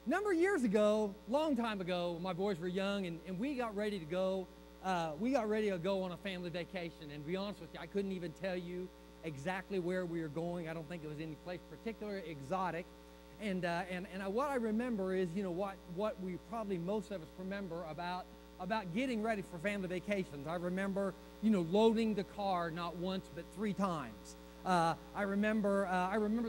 number of years ago, long time ago, my boys were young, and we got ready to go. We got ready to go on a family vacation. And to be honest with you, I couldn't even tell you exactly where we were going. I don't think it was any place particular exotic. And what I remember is, you know, what we probably most of us remember about getting ready for family vacations. I remember, you know, loading the car not once but 3 times. I remember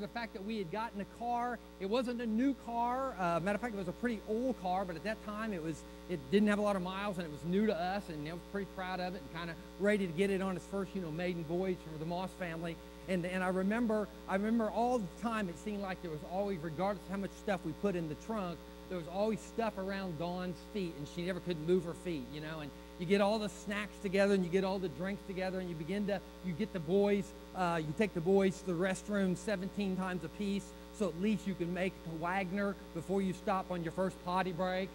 the fact that we had gotten a car. It wasn't a new car. Matter of fact, it was a pretty old car, but at that time it didn't have a lot of miles, and it was new to us, and I was pretty proud of it and kind of ready to get it on its first, you know, maiden voyage for the Moss family. And I remember all the time it seemed like there was always, regardless of how much stuff we put in the trunk, there was always stuff around Dawn's feet, and she never could move her feet, you know. And you get all the snacks together, and you get all the drinks together, and you take the boys to the restroom 17 times a piece, so at least you can make it to Wagner before you stop on your first potty break,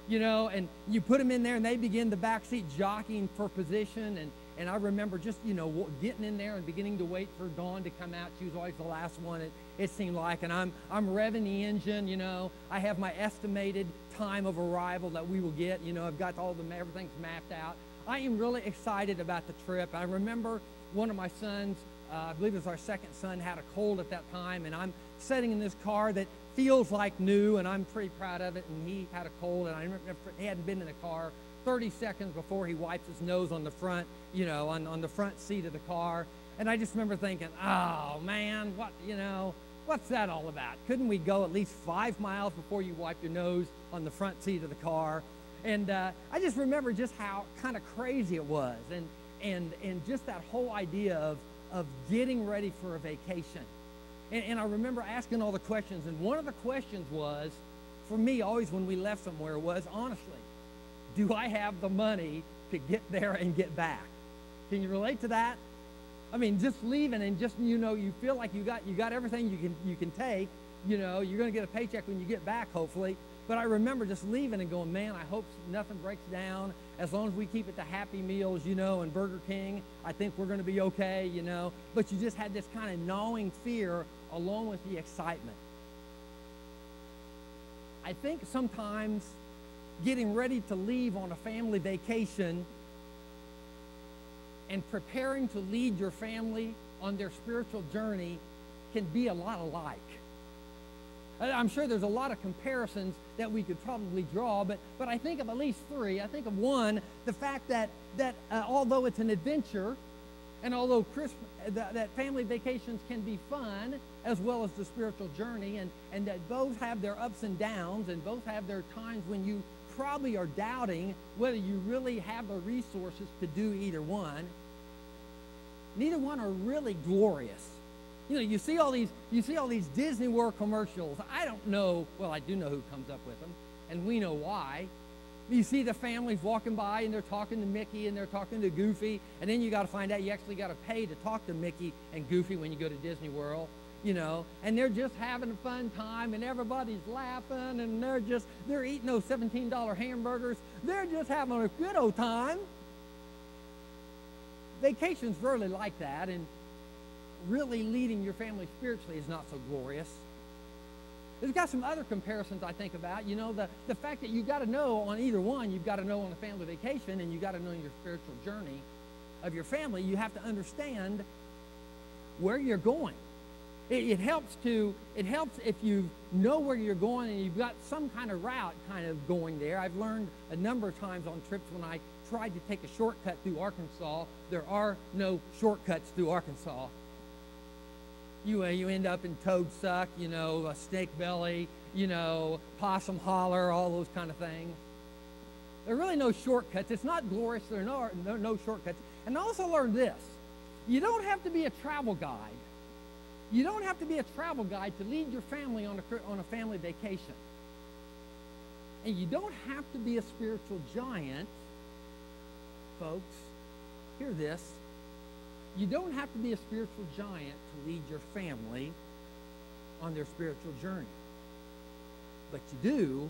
you know. And you put them in there, and they begin the back seat jockeying for position. And I remember just, you know, getting in there and beginning to wait for Dawn to come out. She was always the last one, it seemed like. And I'm revving the engine, you know. I have my estimated time of arrival that we will get. You know, I've got everything's mapped out. I am really excited about the trip. I remember one of my sons, I believe it was our second son, had a cold at that time. And I'm sitting in this car that feels like new, and I'm pretty proud of it. And he had a cold, and I remember he hadn't been in the car 30 seconds before he wipes his nose on the front, you know, on the front seat of the car. And I just remember thinking, oh man, what's that all about? Couldn't we go at least 5 miles before you wipe your nose on the front seat of the car? And I just remember just how kind of crazy it was, and just that whole idea of getting ready for a vacation. And I remember asking all the questions, and one of the questions was, for me always when we left somewhere, was honestly, do I have the money to get there and get back? Can you relate to that? I mean, just leaving and just, you know, you feel like you got everything you can take. You know, you're going to get a paycheck when you get back, hopefully. But I remember just leaving and going, man, I hope nothing breaks down. As long as we keep it to Happy Meals, you know, and Burger King, I think we're going to be okay, you know. But you just had this kind of gnawing fear along with the excitement. I think sometimes getting ready to leave on a family vacation and preparing to lead your family on their spiritual journey can be a lot alike. I'm sure there's a lot of comparisons that we could probably draw, but I think of at least 3. I think of one, the fact that although it's an adventure, and although that family vacations can be fun, as well as the spiritual journey, and that both have their ups and downs, and both have their times when you probably are doubting whether you really have the resources to do either one. Neither one are really glorious. You know, you see all these Disney World commercials. I don't know, well, I do know who comes up with them, and we know why. You see the families walking by, and they're talking to Mickey, and they're talking to Goofy, and then you got to find out you actually got to pay to talk to Mickey and Goofy when you go to Disney World. You know, and they're just having a fun time, and everybody's laughing, and they're eating those $17 hamburgers. They're just having a good old time. Vacation's really like that, and really leading your family spiritually is not so glorious. There's got some other comparisons I think about. You know, the fact that you've got to know on either one, you've got to know on a family vacation, and you've got to know your spiritual journey of your family. You have to understand where you're going. It helps if you know where you're going and you've got some kind of route kind of going there. I've learned a number of times on trips when I tried to take a shortcut through Arkansas, there are no shortcuts through Arkansas. You end up in Toad Suck, you know, Snake Belly, you know, Possum Holler, all those kind of things. There are really no shortcuts. It's not glorious. There are no shortcuts. And I also learned this. You don't have to be a travel guide. You don't have to be a travel guide to lead your family on a family vacation. And you don't have to be a spiritual giant, folks. Hear this. You don't have to be a spiritual giant to lead your family on their spiritual journey. But you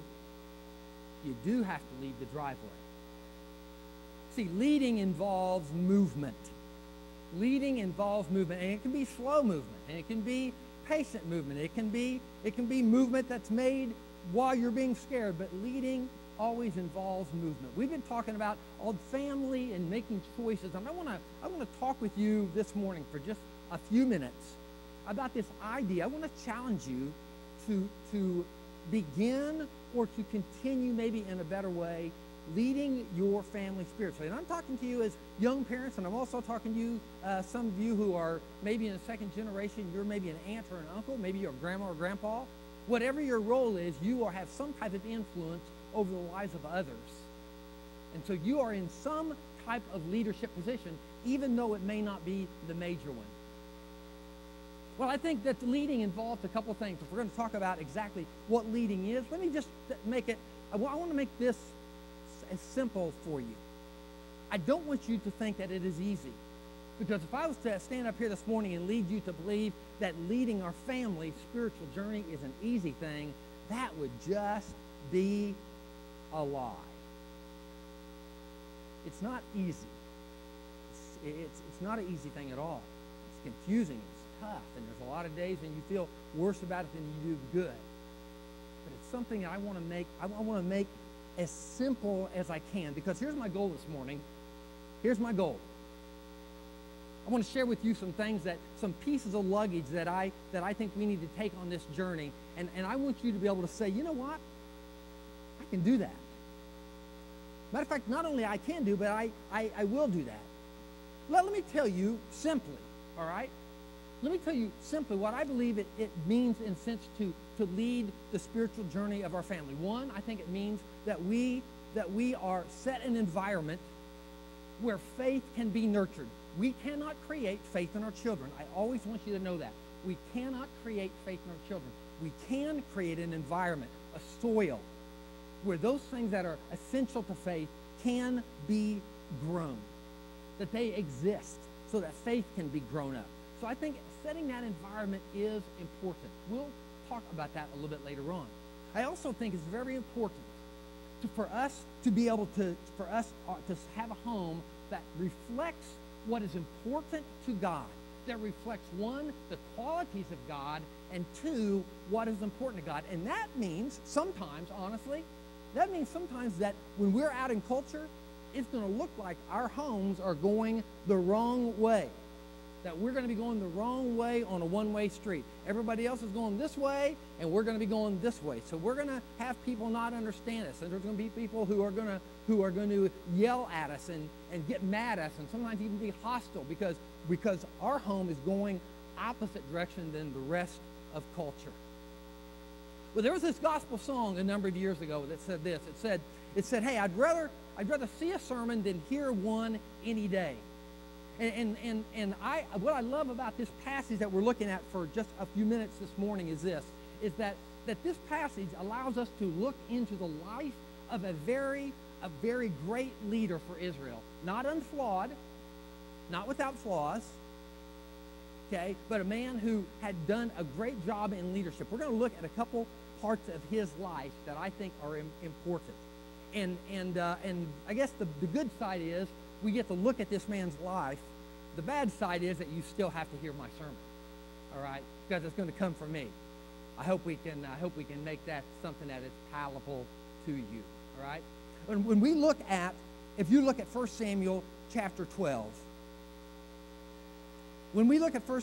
do have to lead the driveway. See, leading involves movement. Leading involves movement, and it can be slow movement, and it can be patient movement. It can be movement that's made while you're being scared, but leading always involves movement. We've been talking about all family and making choices. And I want to talk with you this morning for just a few minutes about this idea. I want to challenge you to begin or to continue, maybe in a better way, leading your family spiritually. And I'm talking to you as young parents, and I'm also talking to you, some of you who are maybe in the second generation. You're maybe an aunt or an uncle, maybe you're a grandma or grandpa. Whatever your role is, you will have some type of influence over the lives of others. And so you are in some type of leadership position, even though it may not be the major one. Well, I think that leading involves a couple things. If we're going to talk about exactly what leading is, let me just make it, I want to make this as simple for you. I don't want you to think that it is easy. Because if I was to stand up here this morning and lead you to believe that leading our family's spiritual journey is an easy thing, that would just be a lie. It's not easy. It's not an easy thing at all. It's confusing. It's tough. And there's a lot of days when you feel worse about it than you do good. But it's something that I want to make as simple as I can. Because here's my goal this morning. Here's my goal. I want to share with you some things, some pieces of luggage that I think we need to take on this journey. And I want you to be able to say, you know what? I can do that. Matter of fact, not only I can do, but I will do that. Let me tell you simply, all right? Let me tell you simply what I believe it means in a sense to lead the spiritual journey of our family. One, I think it means that we are set an environment where faith can be nurtured. We cannot create faith in our children. I always want you to know that. We cannot create faith in our children. We can create an environment, a soil, where those things that are essential to faith can be grown, that they exist so that faith can be grown up. So I think setting that environment is important. We'll talk about that a little bit later on. I also think it's very important for us to be able to have a home that reflects what is important to God, that reflects, one, the qualities of God, and two, what is important to God. And that means sometimes, honestly, that when we're out in culture, it's going to look like our homes are going the wrong way, that we're going to be going the wrong way on a one-way street. Everybody else is going this way, and we're going to be going this way. So we're going to have people not understand us, and there's going to be people who are going to yell at us and get mad at us, and sometimes even be hostile because our home is going opposite direction than the rest of culture. Well, there was this gospel song a number of years ago that said this. It said, "Hey, I'd rather see a sermon than hear one any day." And what I love about this passage that we're looking at for just a few minutes this morning is that this passage allows us to look into the life of a very great leader for Israel. Not unflawed, not without flaws, okay, but a man who had done a great job in leadership. We're going to look at a couple parts of his life that I think are important. And I guess the good side is we get to look at this man's life. The bad side is that you still have to hear my sermon, all right? Because it's going to come from me. I hope we can make that something that is palatable to you, all right? When we look at, if you look at 1 Samuel chapter 12, when we look at 1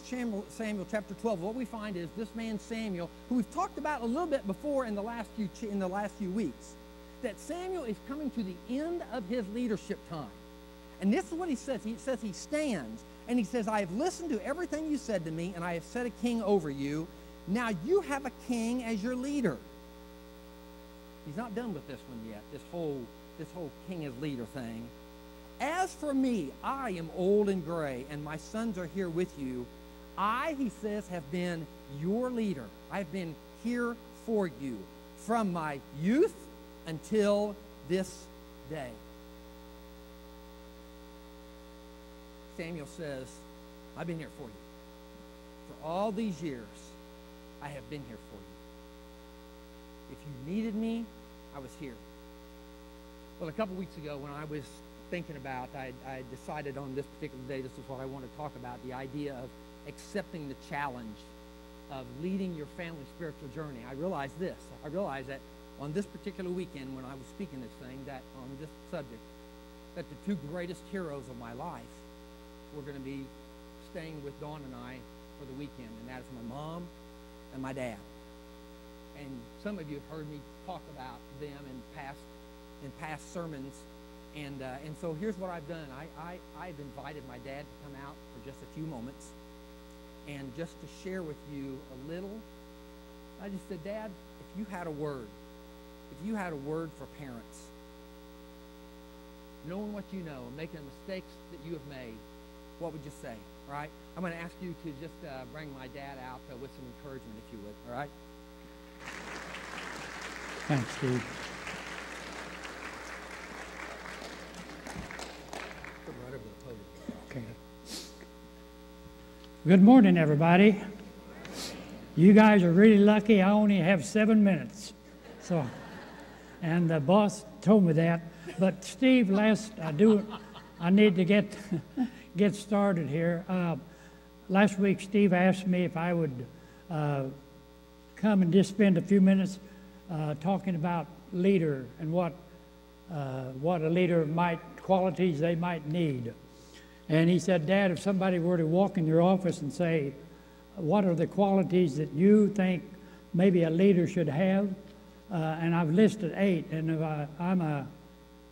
Samuel chapter 12, what we find is this man Samuel, who we've talked about a little bit before in the last few weeks, that Samuel is coming to the end of his leadership time. And this is what he says. He says he stands, and he says, "I have listened to everything you said to me, and I have set a king over you. Now you have a king as your leader." He's not done with this one yet, this whole king as leader thing. "As for me, I am old and gray, and my sons are here with you. I," he says, "have been your leader. I've been here for you from my youth until this day." Samuel says, "I've been here for you. For all these years, I have been here for you. If you needed me, I was here." Well, a couple weeks ago when I was thinking about, I decided on this particular day, this is what I want to talk about, the idea of accepting the challenge of leading your family spiritual journey, I realized this. I realized that on this particular weekend when I was speaking this thing, that on this subject, that the two greatest heroes of my life were going to be staying with Dawn and I for the weekend, and that is my mom and my dad. And some of you have heard me talk about them in past sermons, and so here's what I've done. I've invited my dad to come out for just a few moments, and just to share with you a little. I just said, Dad, if you had a word for parents, knowing what you know and making the mistakes that you have made, what would you say? All right? I'm going to ask you to just bring my dad out with some encouragement, if you would. All right? Thanks, Steve. Right over the podium. Okay. Good morning, everybody. You guys are really lucky. I only have 7 minutes. So, and the boss told me that. But Steve, I need to get started here. Last week, Steve asked me if I would come and just spend a few minutes talking about leader and what a leader qualities they might need. And he said, Dad, if somebody were to walk in your office and say, what are the qualities that you think maybe a leader should have? And I've listed 8, and I'm a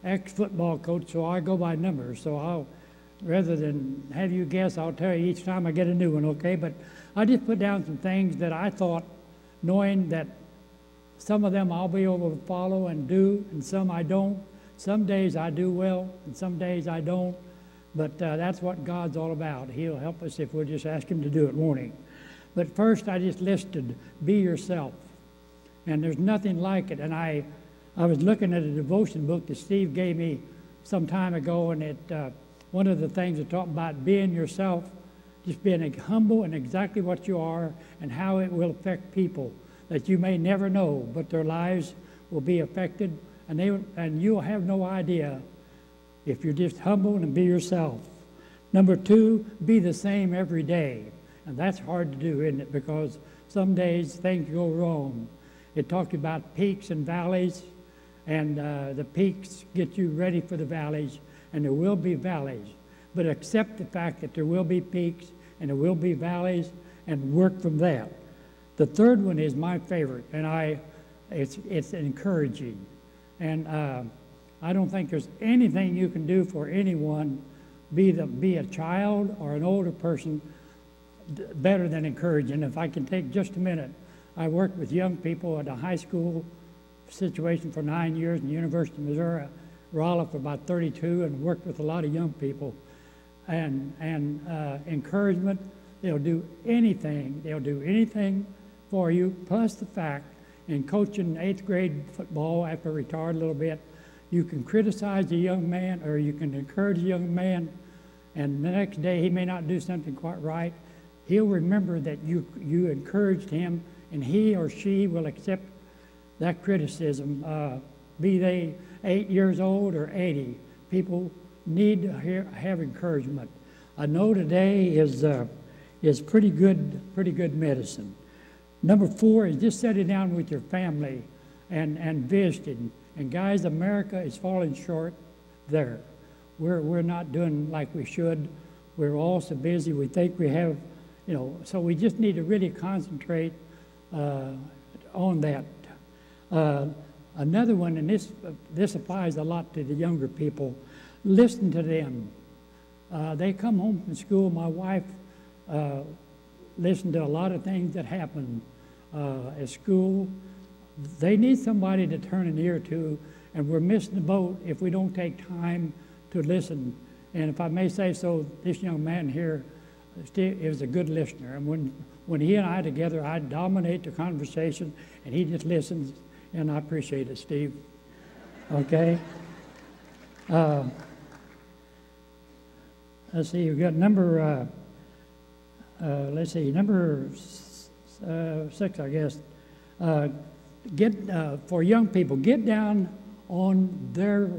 ex-football coach, so I go by numbers. So rather than have you guess, I'll tell you each time I get a new one, okay? But I just put down some things that I thought, knowing that some of them I'll be able to follow and do, and some I don't. Some days I do well, and some days I don't. But that's what God's all about. He'll help us if we'll just ask Him to do it, won't He? But first, I just listed, be yourself. And there's nothing like it. And I was looking at a devotion book that Steve gave me some time ago, and one of the things it talked about being yourself, just being humble and exactly what you are, and how it will affect people that you may never know, but their lives will be affected, and you'll have no idea if you're just humble and be yourself. Number 2, be the same every day. And that's hard to do, isn't it? Because some days things go wrong. It talked about peaks and valleys, and the peaks get you ready for the valleys, and there will be valleys. But accept the fact that there will be peaks and there will be valleys, and work from that. The third one is my favorite, and it's encouraging. And I don't think there's anything you can do for anyone, be a child or an older person, better than encouraging. If I can take just a minute, I worked with young people at a high school situation for 9 years in the University of Missouri, Rolla for about 32, and worked with a lot of young people. And encouragement, they'll do anything. They'll do anything for you, plus the fact, in coaching 8th grade football after I retired a little bit, you can criticize a young man or you can encourage a young man, and the next day he may not do something quite right. He'll remember that you encouraged him, and he or she will accept that criticism, be they 8 years old or 80. People need to have encouragement. I know today is pretty good medicine. Number 4 is just sitting down with your family and visiting. And guys, America is falling short there. We're not doing like we should. We're all so busy. We think we have, so we just need to really concentrate on that. Another one, and this applies a lot to the younger people, listen to them. They come home from school. My wife listened to a lot of things that happen at school. They need somebody to turn an ear to, and we're missing the boat if we don't take time to listen. And if I may say so, this young man here is a good listener. And when he and I together, I dominate the conversation, and he just listens, and I appreciate it, Steve. Okay? Let's see, we've got number 6, I guess. For young people, get down on their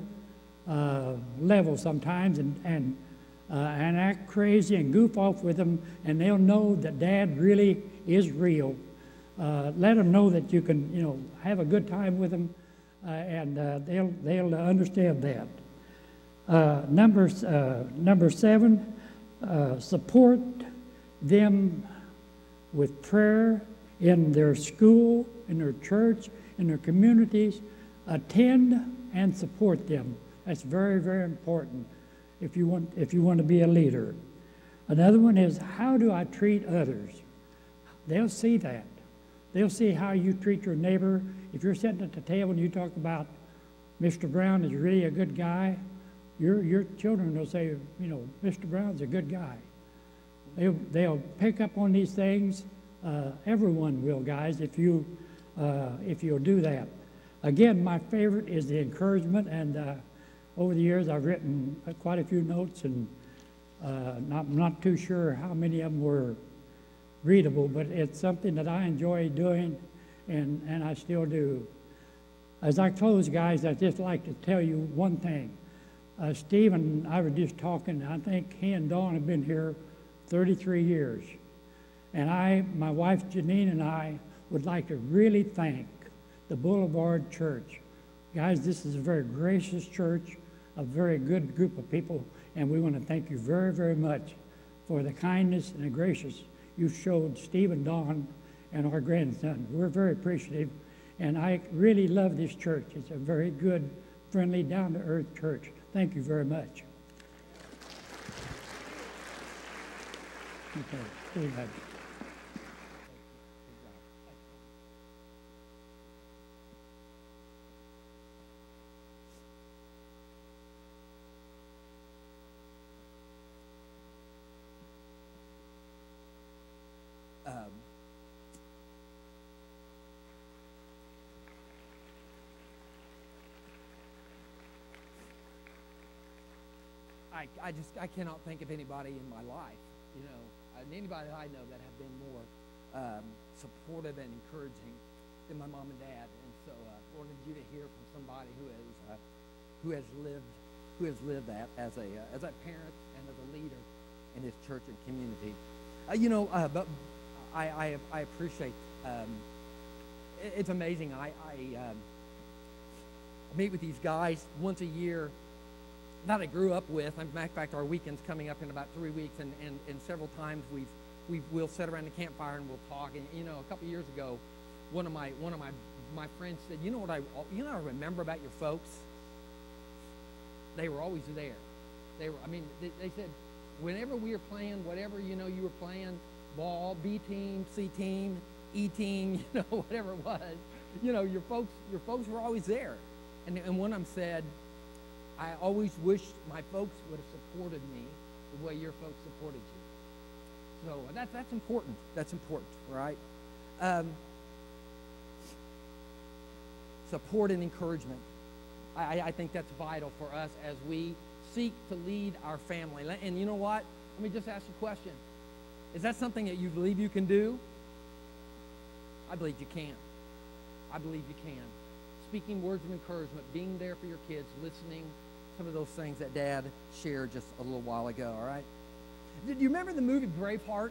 level sometimes and act crazy and goof off with them, and they'll know that Dad really is real. Let them know that you can, have a good time with them, and they'll understand that. Number 7, support them with prayer in their school, in their church, in their communities. Attend and support them. That's very, very important if you want to be a leader. Another one is, how do I treat others? They'll see that. They'll see how you treat your neighbor. If you're sitting at the table and you talk about Mr. Brown is really a good guy, your children will say, Mr. Brown's a good guy. They'll pick up on these things. Everyone will, guys, if you'll do that. Again, my favorite is the encouragement, and over the years I've written quite a few notes, and I'm not too sure how many of them were readable, but it's something that I enjoy doing, and I still do. As I close, guys, I'd just like to tell you one thing. Steve and I were just talking. I think he and Dawn have been here 33 years. And my wife Janine and I would like to really thank the Boulevard Church. Guys, this is a very gracious church, a very good group of people, and we want to thank you very, very much for the kindness and the gracious you showed Steve and Dawn and our grandson. We're very appreciative, and I really love this church. It's a very good, friendly, down-to-earth church. Thank you very much. Okay, Steve, I cannot think of anybody in my life, anybody that I know that have been more supportive and encouraging than my mom and dad. And so I wanted you to hear from somebody who has lived that as a parent and as a leader in his church and community. But I appreciate. It's amazing. I meet with these guys once a year that I grew up with. In fact, our weekend's coming up in about 3 weeks, and several times we'll sit around the campfire and we'll talk. And a couple of years ago, one of my friends said, what I remember about your folks? They were always there. They said whenever we were playing, whatever you were playing, ball, B team, C team, E team, whatever it was, your folks were always there. And one of them said, I always wished my folks would have supported me the way your folks supported you. So that's important. That's important, right? Support and encouragement. I think that's vital for us as we seek to lead our family. And you know what? Let me just ask you a question. Is that something that you believe you can do? I believe you can. I believe you can. Speaking words of encouragement, being there for your kids, listening, some of those things that Dad shared just a little while ago, all right? Did you remember the movie Braveheart?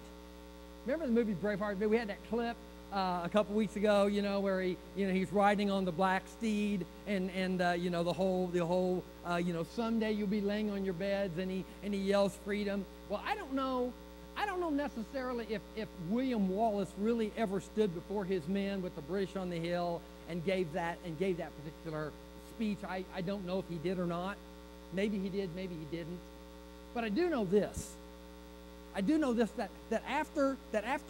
Remember the movie Braveheart? We had that clip a couple weeks ago, where he's riding on the black steed, and the whole someday you'll be laying on your beds, and he yells freedom. Well, I don't know necessarily if William Wallace really ever stood before his men with the British on the hill and gave that particular speech. I don't know if he did or not. Maybe he did, maybe he didn't. But I do know this. That after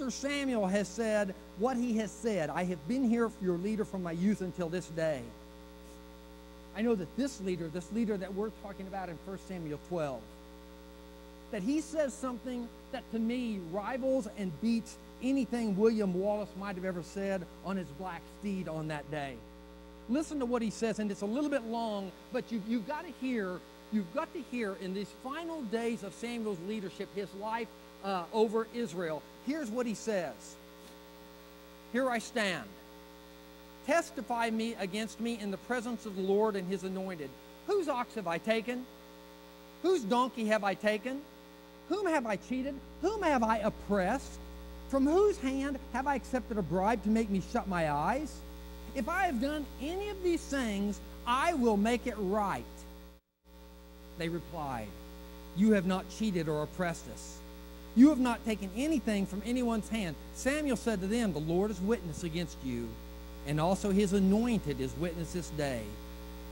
Samuel has said what he has said, I have been here for your leader from my youth until this day. I know that this leader that we're talking about in 1 Samuel 12, that he says something that to me rivals and beats anything William Wallace might have ever said on his black steed on that day. Listen to what he says, and it's a little bit long, but you've got to hear in these final days of Samuel's leadership, his life over Israel. Here's what he says. Here I stand. Testify me against me in the presence of the Lord and his anointed. Whose ox have I taken? Whose donkey have I taken? Whom have I cheated? Whom have I oppressed? From whose hand have I accepted a bribe to make me shut my eyes? If I have done any of these things, I will make it right. They replied, you have not cheated or oppressed us. You have not taken anything from anyone's hand. Samuel said to them, the Lord is witness against you, and also his anointed is witness this day,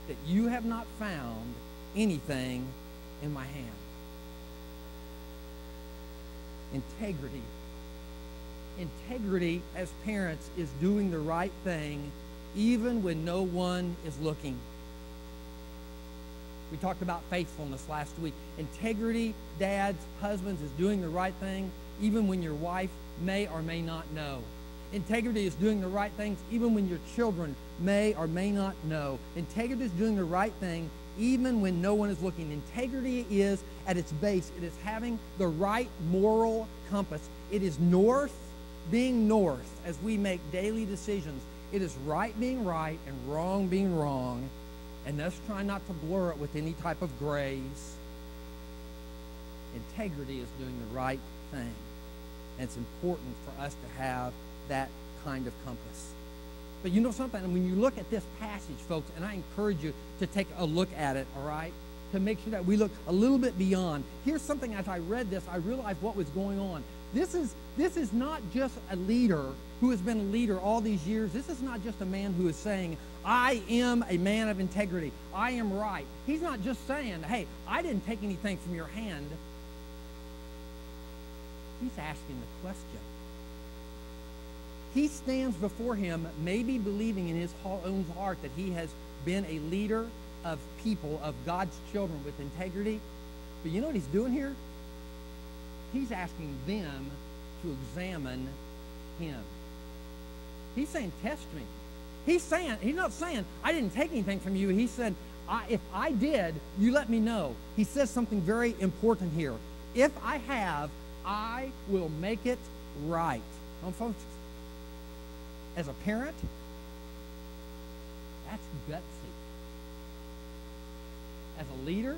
that you have not found anything in my hand. Integrity. Integrity as parents is doing the right thing even when no one is looking. We talked about faithfulness last week. Integrity, dads, husbands, is doing the right thing even when your wife may or may not know. Integrity is doing the right things even when your children may or may not know. Integrity is doing the right thing even when no one is looking. Integrity is, at its base, it is having the right moral compass. It is north being north as we make daily decisions. It is right being right and wrong being wrong, and thus try not to blur it with any type of grays. Integrity is doing the right thing, and it's important for us to have that kind of compass. But you know something? And when you look at this passage, folks, and I encourage you to take a look at it, all right, to make sure that we look a little bit beyond. Here's something, as I read this, I realized what was going on. This is not just a leader who has been a leader all these years. This is not just a man who is saying, I am a man of integrity. I am right. He's not just saying, hey, I didn't take anything from your hand. He's asking the question. He stands before him, maybe believing in his own heart that he has been a leader of people, of God's children with integrity. But you know what he's doing here? He's asking them to examine him. He's saying, test me. He's not saying, I didn't take anything from you. He said, if I did, you let me know. He says something very important here. If I have, I will make it right. Folks, as a parent, that's gutsy. As a leader,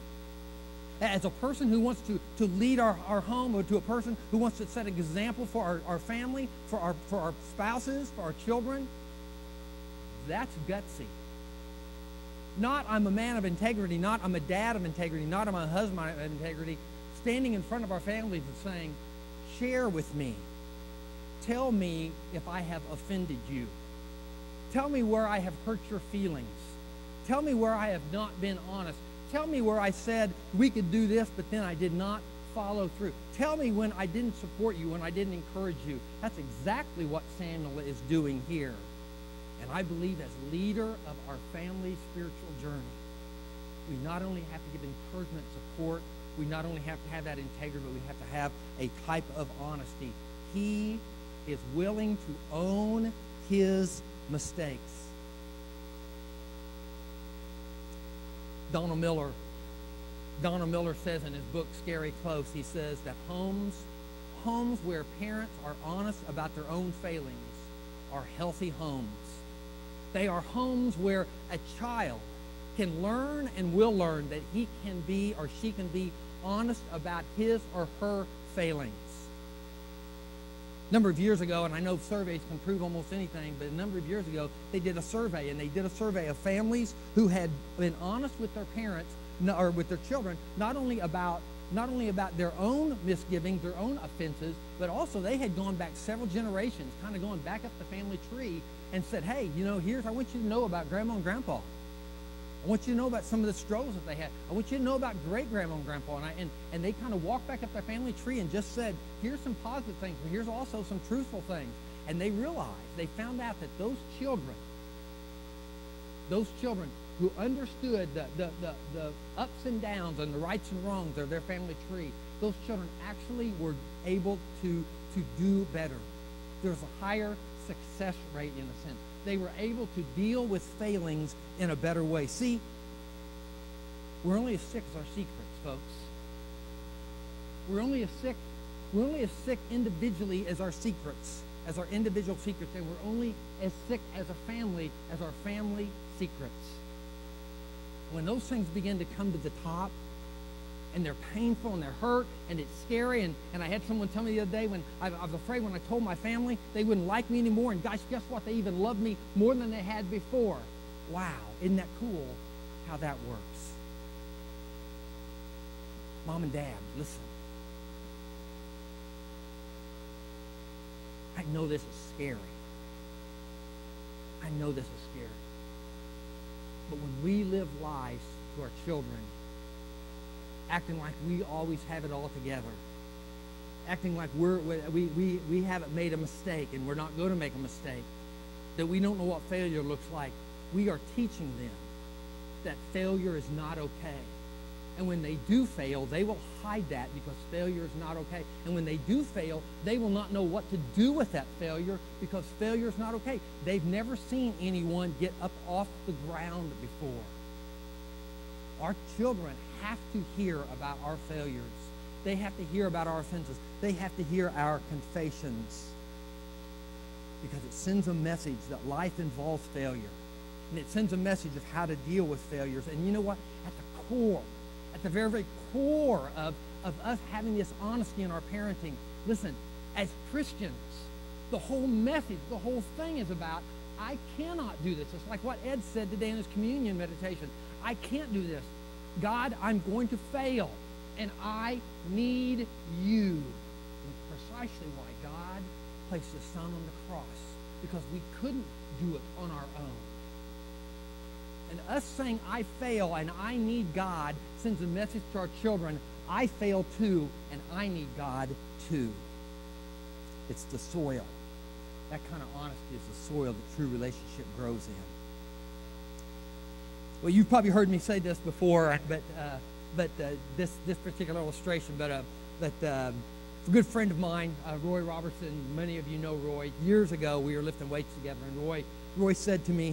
as a person who wants to lead our home, or to a person who wants to set an example for our family, for our spouses, for our children, that's gutsy. Not I'm a man of integrity, not I'm a dad of integrity, not I'm a husband of integrity, standing in front of our families and saying, share with me. Tell me if I have offended you. Tell me where I have hurt your feelings. Tell me where I have not been honest. Tell me where I said we could do this, but then I did not follow through. Tell me when I didn't support you, when I didn't encourage you. That's exactly what Samuel is doing here. And I believe as leader of our family's spiritual journey, we not only have to give encouragement, support, we not only have to have that integrity, but we have to have a type of honesty. He is willing to own his mistakes. Donald Miller says in his book, Scary Close, he says that homes where parents are honest about their own failings are healthy homes. They are homes where a child can learn and will learn that he can be or she can be honest about his or her failings. A number of years ago, and I know surveys can prove almost anything, but a number of years ago, they did a survey, and they did a survey of families who had been honest with their parents, or with their children, not only about their own misgivings, their own offenses, but also they had gone back several generations, kind of going back up the family tree, and said, hey, I want you to know about Grandma and Grandpa. I want you to know about some of the struggles that they had. I want you to know about great-grandma and grandpa. And they kind of walked back up their family tree and just said, here's some positive things, but here's also some truthful things. And they realized, they found out that those children who understood the ups and downs and the rights and wrongs of their family tree, those children actually were able to do better. There was a higher success rate in a sense. They were able to deal with failings in a better way. See, we're only as sick as our secrets, folks. We're only as sick individually as our secrets, as our individual secrets, and we're only as sick as a family as our family secrets. When those things begin to come to the top, and they're painful and they're hurt and it's scary. And I had someone tell me the other day when I was afraid when I told my family they wouldn't like me anymore. And guys, guess what? They even loved me more than they had before. Wow, isn't that cool how that works? Mom and Dad, listen. I know this is scary. I know this is scary. But when we live lives to our children, acting like we always have it all together, acting like we haven't made a mistake and we're not going to make a mistake, that we don't know what failure looks like, we are teaching them that failure is not okay. And when they do fail, they will hide that because failure is not okay. And when they do fail, they will not know what to do with that failure because failure is not okay. They've never seen anyone get up off the ground before. Our children have to hear about our failures. They have to hear about our offenses. They have to hear our confessions because it sends a message that life involves failure. And it sends a message of how to deal with failures. And you know what? At the core, at the very, very core of us having this honesty in our parenting, listen, as Christians, the whole message, the whole thing is about, I cannot do this. It's like what Ed said today in his communion meditation. I can't do this. God, I'm going to fail, and I need you. And precisely why God placed his son on the cross, because we couldn't do it on our own. And us saying, I fail and I need God, sends a message to our children, I fail too, and I need God too. It's the soil. That kind of honesty is the soil that true relationship grows in. Well, you've probably heard me say this before, but this particular illustration, but a good friend of mine, Roy Robertson, many of you know Roy. Years ago, we were lifting weights together, and Roy said to me,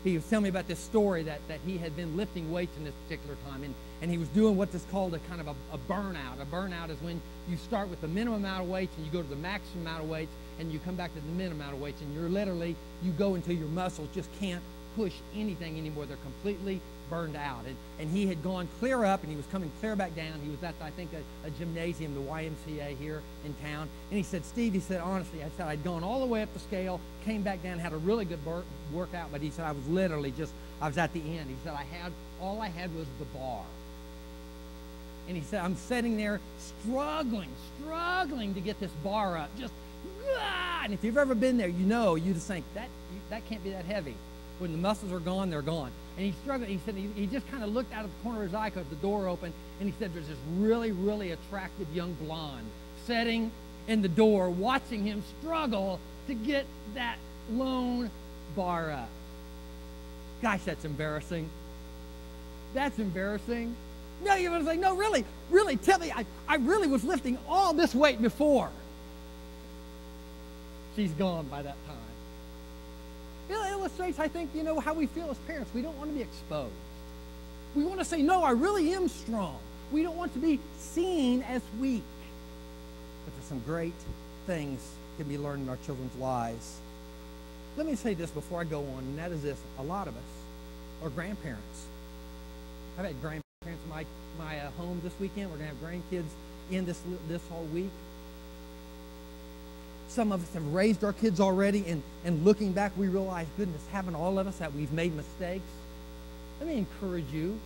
he was telling me about this story that he had been lifting weights in this particular time, and he was doing what is called a kind of a burnout. A burnout is when you start with the minimum amount of weights and you go to the maximum amount of weights and you come back to the minimum amount of weights, and you go until your muscles just can't push anything anymore. They're completely burned out. And he had gone clear up and he was coming clear back down. He was at, I think, a gymnasium, the YMCA here in town. And he said, Steve, he said, honestly, I'd gone all the way up the scale, came back down, had a really good workout, but he said, I was at the end. He said, all I had was the bar. And he said, I'm sitting there struggling to get this bar up. And if you've ever been there, you just think, that can't be that heavy. When the muscles are gone, they're gone. And he's struggling. He said he just kind of looked out of the corner of his eye because the door opened, and he said there's this really, really attractive young blonde sitting in the door watching him struggle to get that lone bar up. Gosh, that's embarrassing. That's embarrassing. No, you're going to say, no, really, tell me, I really was lifting all this weight before. She's gone by that time. It illustrates, I think, how we feel as parents. We don't want to be exposed. We want to say, no, I really am strong. We don't want to be seen as weak. But there's some great things can be learned in our children's lives. Let me say this before I go on, and that is this. A lot of us are grandparents. I've had grandparents in my home this weekend. We're going to have grandkids in this whole week. Some of us have raised our kids already, and looking back, we realize, goodness, haven't all of us that we've made mistakes? Let me encourage you.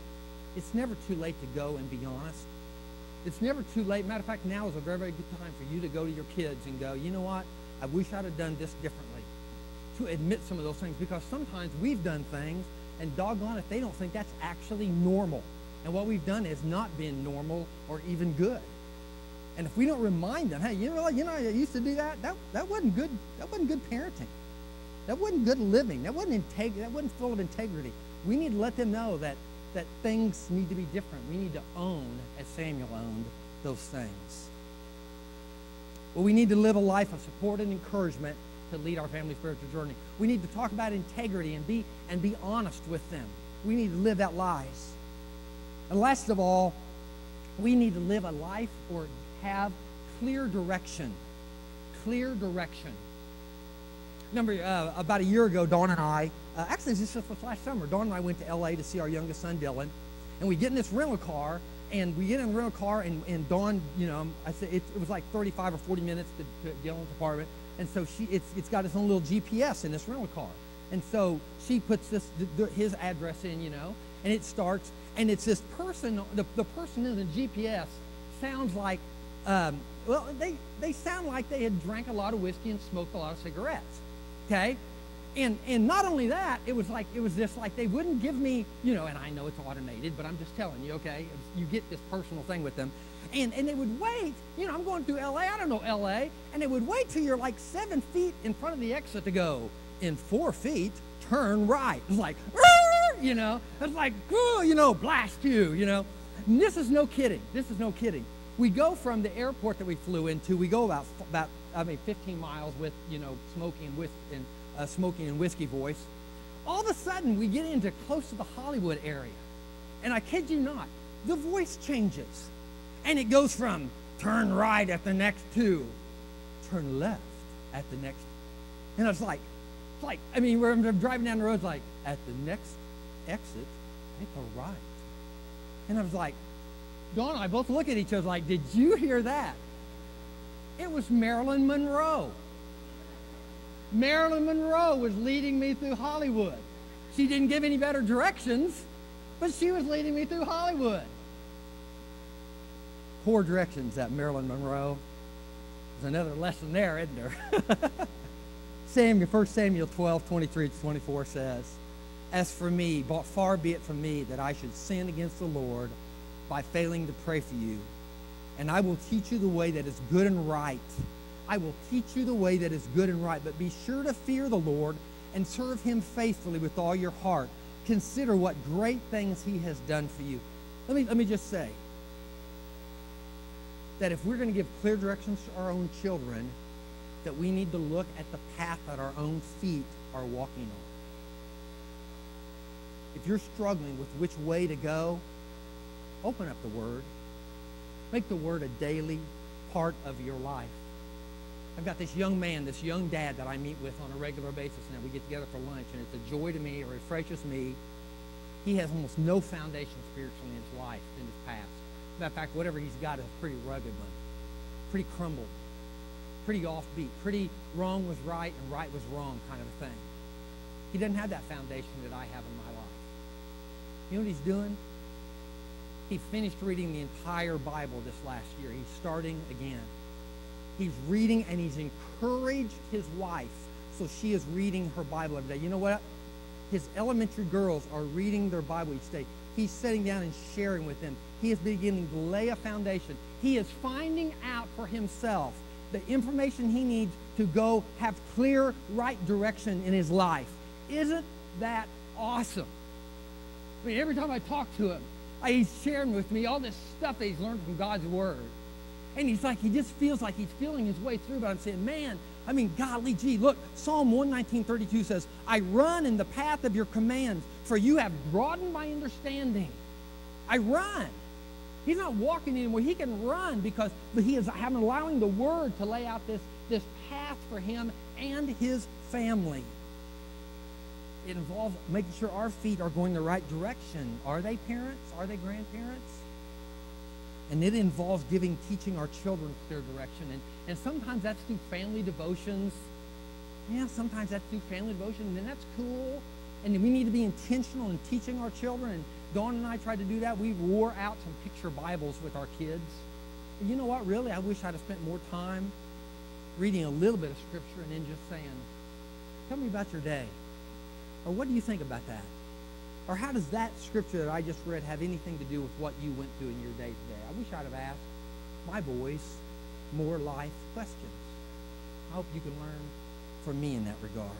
It's never too late to go and be honest. It's never too late. Matter of fact, now is a very, very good time for you to go to your kids and go, you know what? I wish I'd have done this differently. To admit some of those things, because sometimes we've done things, and doggone it, they don't think that's actually normal. And what we've done has not been normal or even good. And if we don't remind them, hey, I used to do that. That wasn't good. That wasn't good parenting. That wasn't good living. That wasn't full of integrity. We need to let them know that things need to be different. We need to own, as Samuel owned, those things. Well, we need to live a life of support and encouragement to lead our family spiritual journey. We need to talk about integrity and be honest with them. We need to live that lives. And last of all, we need to live a life or have clear direction. Clear direction. Remember, about a year ago, Dawn and I, actually this was last summer, Dawn and I went to L.A. to see our youngest son, Dylan. And we get in this rental car, and and Dawn, I said it was like 35 or 40 minutes to Dylan's apartment. And so it's got its own little GPS in this rental car. And so she puts his address in, and it starts, and it's this person, the person in the GPS sounds like, they sound like they had drank a lot of whiskey and smoked a lot of cigarettes, okay? And not only that, it was just like they wouldn't give me, and I know it's automated, but I'm just telling you, okay? You get this personal thing with them. And they would wait, I'm going through L.A., I don't know L.A., and they would wait till you're like 7 feet in front of the exit to go, in 4 feet, turn right. It's like, it's like, blast you, And this is no kidding. We go from the airport that we flew into, we go about 15 miles with, smoking and whiskey voice. All of a sudden, we get into close to the Hollywood area. And I kid you not, the voice changes. And it goes from turn right at the next two, turn left at the next. And it's like, we're driving down the road, like, at the next exit, take a right. And I was like, Dawn and I both look at each other like, did you hear that? It was Marilyn Monroe. Marilyn Monroe was leading me through Hollywood. She didn't give any better directions, but she was leading me through Hollywood. Poor directions, that Marilyn Monroe. There's another lesson there, isn't there? 1 Samuel 12:23-24 says, "As for me, far be it from me that I should sin against the Lord by failing to pray for you. And I will teach you the way that is good and right. I will teach you the way that is good and right. But be sure to fear the Lord and serve him faithfully with all your heart. Consider what great things he has done for you." Let me just say that if we're going to give clear directions to our own children, that we need to look at the path that our own feet are walking on. If you're struggling with which way to go, open up the Word. Make the Word a daily part of your life. I've got this young man, this young dad that I meet with on a regular basis now. We get together for lunch, and it's a joy to me. It refreshes me. He has almost no foundation spiritually in his life, in his past. Matter of fact, whatever he's got is a pretty rugged one, pretty crumbled, pretty offbeat, pretty wrong was right and right was wrong kind of a thing. He doesn't have that foundation that I have in my life. You know what he's doing? He finished reading the entire Bible this last year. He's starting again. He's reading, and he's encouraged his wife, so she is reading her Bible every day. You know what? His elementary girls are reading their Bible each day. He's sitting down and sharing with them. He is beginning to lay a foundation. He is finding out for himself the information he needs to go have clear, right direction in his life. Isn't that awesome? I mean, every time I talk to him, he's sharing with me all this stuff that he's learned from God's Word. And he just feels like he's feeling his way through. But I'm saying, man, golly gee, look, Psalm 119:32 says, "I run in the path of your commands, for you have broadened my understanding." I run. He's not walking anymore. He can run because he is allowing the Word to lay out this path for him and his family. It involves making sure our feet are going the right direction. Are they parents? Are they grandparents? And it involves teaching our children clear direction. And sometimes that's through family devotions. Yeah, sometimes that's through family devotion, and that's cool. And we need to be intentional in teaching our children. And Dawn and I tried to do that. We wore out some picture Bibles with our kids. And you know what? Really, I wish I'd have spent more time reading a little bit of Scripture and then just saying, "Tell me about your day." Or what do you think about that? Or how does that Scripture that I just read have anything to do with what you went through in your day today? I wish I'd have asked my boys more life questions. I hope you can learn from me in that regard.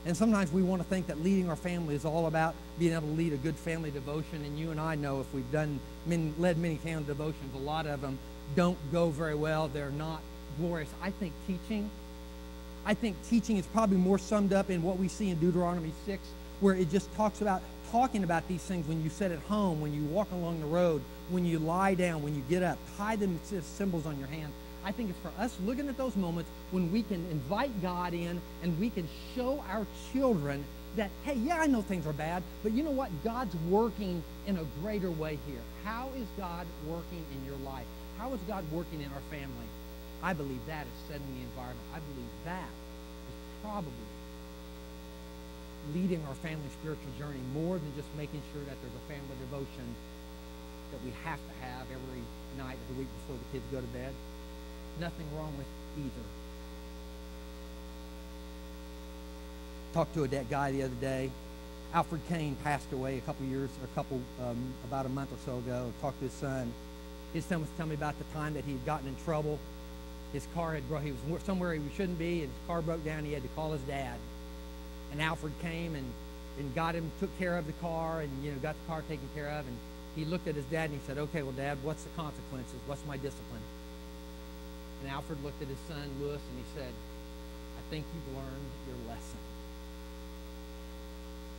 And sometimes we want to think that leading our family is all about being able to lead a good family devotion. And you and I know if we've led many family devotions, a lot of them don't go very well. They're not glorious. I think teaching is probably more summed up in what we see in Deuteronomy 6, where it just talks about talking about these things when you sit at home, when you walk along the road, when you lie down, when you get up. Tie them as symbols on your hand. I think it's for us looking at those moments when we can invite God in and we can show our children that, hey, yeah, I know things are bad, but you know what? God's working in a greater way here. How is God working in your life? How is God working in our family? I believe that is setting the environment. I believe that is probably leading our family spiritual journey more than just making sure that there's a family devotion that we have to have every night of the week before the kids go to bed. Nothing wrong with either. Talked to a guy the other day. Alfred Kane passed away about a month or so ago. Talked to his son. His son was telling me about the time that he had gotten in trouble. His car he was somewhere he shouldn't be, and his car broke down. He had to call his dad. And Alfred came and got him, took care of the car, and got the car taken care of. And he looked at his dad and he said, "Okay, well, Dad, what's the consequences? What's my discipline?" And Alfred looked at his son, Lewis, and he said, "I think you've learned your lesson."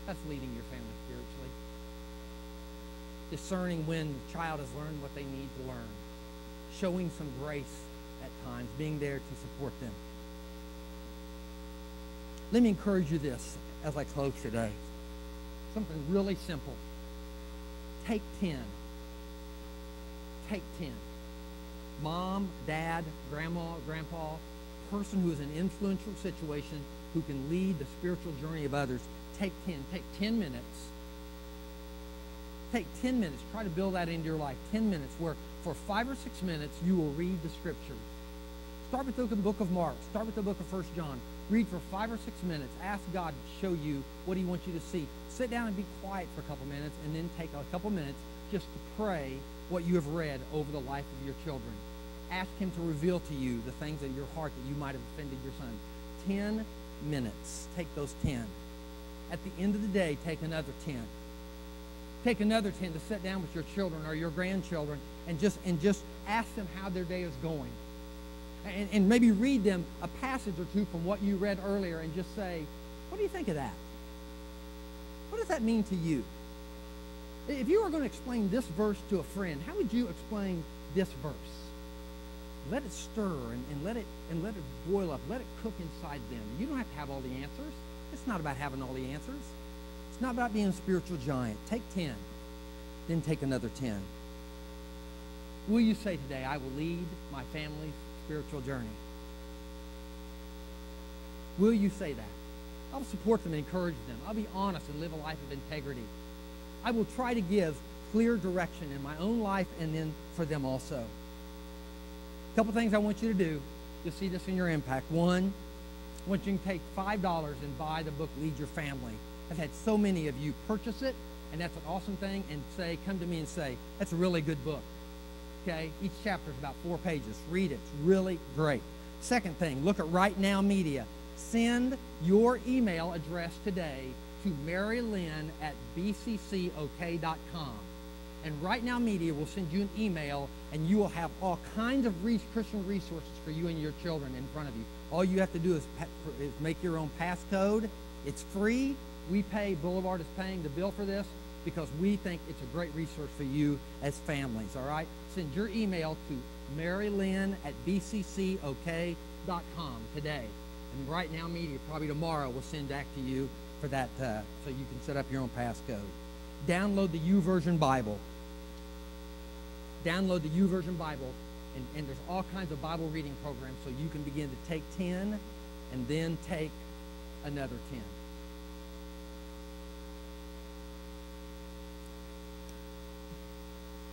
That's leading your family spiritually. Discerning when the child has learned what they need to learn. Showing some grace at times. Being there to support them. Let me encourage you this as I close today. Something really simple. Take 10. Take 10. Mom, dad, grandma, grandpa, person who is in an influential situation who can lead the spiritual journey of others. Take 10. Take 10 minutes. Take 10 minutes. Try to build that into your life. 10 minutes where for 5 or 6 minutes you will read the scriptures. Start with the book of Mark. Start with the book of 1 John. Read for 5 or 6 minutes. Ask God to show you what he wants you to see. Sit down and be quiet for a couple minutes, and then take a couple minutes just to pray what you have read over the life of your children. Ask him to reveal to you the things in your heart that you might have offended your son. 10 minutes. Take those 10. At the end of the day, take another 10. Take another 10 to sit down with your children or your grandchildren and just ask them how their day is going. And maybe read them a passage or two from what you read earlier and just say, what do you think of that? What does that mean to you? If you were going to explain this verse to a friend, how would you explain this verse? Let it stir and let it boil up. Let it cook inside them. You don't have to have all the answers. It's not about having all the answers. It's not about being a spiritual giant. Take 10, then take another 10. Will you say today, I will lead my family's spiritual journey? Will you say that? I'll support them and encourage them. I'll be honest and live a life of integrity. I will try to give clear direction in my own life and then for them also. A couple things I want you to do. You'll see this in your impact. One, I want you to take $5 and buy the book, Lead Your Family. I've had so many of you purchase it, and that's an awesome thing, and come to me and say, that's a really good book. Okay? Each chapter is about 4 pages. Read it. It's really great. Second thing, look at Right Now Media. Send your email address today to marylyn@bccok.com. And Right Now Media will send you an email, and you will have all kinds of Christian resources for you and your children in front of you. All you have to do is make your own passcode. It's free. Boulevard is paying the bill for this because we think it's a great resource for you as families, all right? Send your email to marylyn@bccok.com today. And Right Now Media, probably tomorrow, will send back to you for that so you can set up your own passcode. Download the YouVersion Bible. Download the YouVersion Bible, and there's all kinds of Bible reading programs so you can begin to take 10 and then take another 10.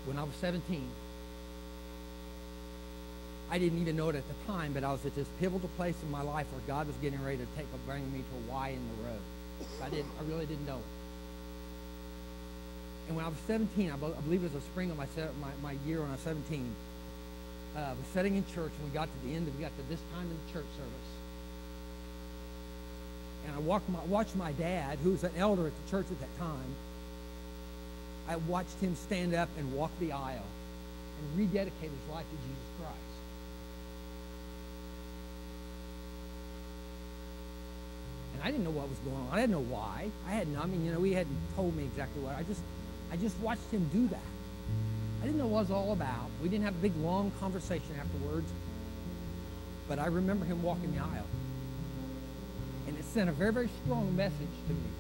When I was 17, I didn't even know it at the time, but I was at this pivotal place in my life where God was getting ready to bring me to a Y in the road. I really didn't know it. And when I was 17, I believe it was the spring of my year when I was 17, I was sitting in church, and we got to this time in the church service. And I watched my dad, who was an elder at the church at that time, I watched him stand up and walk the aisle and rededicate his life to Jesus Christ. And I didn't know what was going on. I didn't know why. He hadn't told me exactly what. I just watched him do that. I didn't know what it was all about. We didn't have a big, long conversation afterwards. But I remember him walking the aisle. And it sent a very, very strong message to me.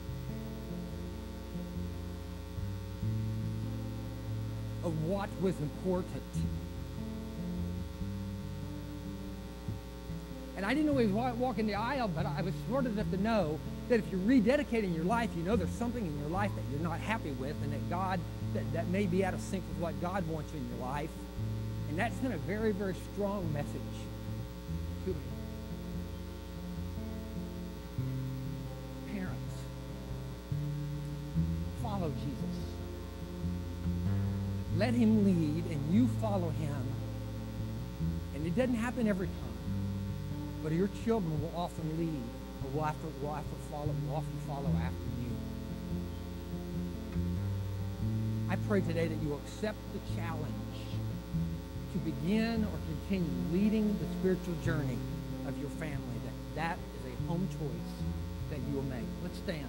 of what was important. And I didn't know he was walking the aisle, but I was smart enough to know that if you're rededicating your life, you know there's something in your life that you're not happy with, and that God, that may be out of sync with what God wants you in your life. And that sent a very, very strong message to me. Parents, follow Jesus. Let him lead, and you follow him. And it doesn't happen every time. But your children will often lead, or will often follow after you. I pray today that you will accept the challenge to begin or continue leading the spiritual journey of your family. That is a home choice that you will make. Let's stand.